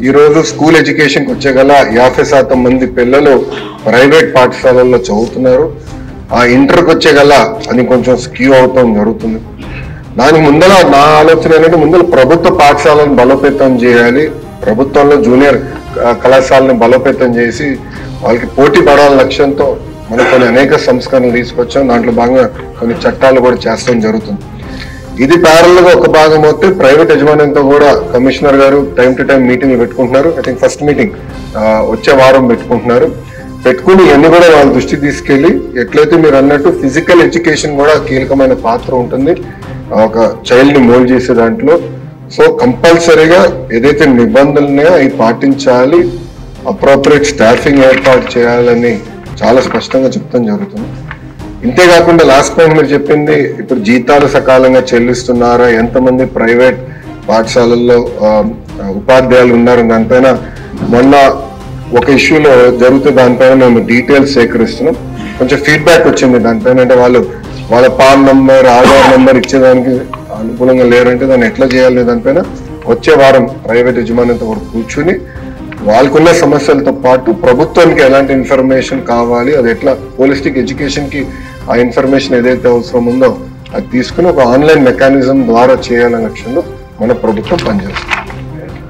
ఈరోజు స్కూల్ ఎడ్యుకేషన్కి వచ్చేగల 50% మంది పిల్లలు ప్రైవేట్ పాఠశాలల్లో చదువుతున్నారు. ఆ ఇంటర్కి వచ్చేగల అది కొంచెం స్క్యూ అవటం జరుగుతుంది. దానికి ముందర నా ఆలోచన ఏంటంటే ముందర ప్రభుత్వ పాఠశాలను బలోపేతం చేయాలి, ప్రభుత్వంలో జూనియర్ కళాశాలను బలోపేతం చేసి వాళ్ళకి పోటీ పడాల లక్ష్యంతో మనం కొన్ని అనేక సంస్కరణలు తీసుకొచ్చాం. దాంట్లో భాగంగా కొన్ని చట్టాలు కూడా చేస్తాం జరుగుతుంది. ఇది ప్యారల్గా ఒక భాగం అయితే ప్రైవేట్ యజమాన్యంతో కూడా కమిషనర్ గారు టైం టు టైం మీటింగ్లు పెట్టుకుంటున్నారు. ఐ థింక్ ఫస్ట్ మీటింగ్ వచ్చే వారం పెట్టుకుంటున్నారు. పెట్టుకుని ఇవన్నీ కూడా వాళ్ళ దృష్టికి తీసుకెళ్లి ఎట్లయితే మీరు అన్నట్టు ఫిజికల్ ఎడ్యుకేషన్ కూడా కీలకమైన పాత్ర ఉంటుంది ఒక చైల్డ్ ని మోల్డ్ చేసే దాంట్లో. సో కంపల్సరీగా ఏదైతే నిబంధనలు ఉన్నాయో అవి పాటించాలి, అప్రోప్రియేట్ స్టాఫింగ్ ఏర్పాటు చేయాలని చాలా స్పష్టంగా చెప్తాం జరుగుతుంది. ఇంతేకాకుండా లాస్ట్ పాయింట్ మీరు చెప్పింది ఇప్పుడు జీతాలు సకాలంగా చెల్లిస్తున్నారా, ఎంతమంది ప్రైవేట్ పాఠశాలల్లో ఉపాధ్యాయులు ఉన్నారు, దానిపైన మొన్న ఒక ఇష్యూలో జరిగితే దానిపైన మేము డీటెయిల్స్ సేకరిస్తున్నాం. కొంచెం ఫీడ్బ్యాక్ వచ్చింది దానిపైన. అంటే వాళ్ళ పాన్ నంబర్, ఆధార్ నంబర్ ఇచ్చేదానికి అనుకూలంగా లేరంటే దాన్ని ఎట్లా చేయాలి దానిపైన వచ్చే వారం ప్రైవేట్ యజమానితో కూడా కూర్చుని వాళ్ళకున్న సమస్యలతో పాటు ప్రభుత్వానికి ఎలాంటి ఇన్ఫర్మేషన్ కావాలి, అది ఎట్లా హోలిస్టిక్ ఎడ్యుకేషన్ కి ఆ ఇన్ఫర్మేషన్ ఏదైతే అవసరం ఉందో అది తీసుకుని ఒక ఆన్లైన్ మెకానిజం ద్వారా చేయాలనే లక్ష్యంలో మన ప్రభుత్వం పనిచేస్తుంది.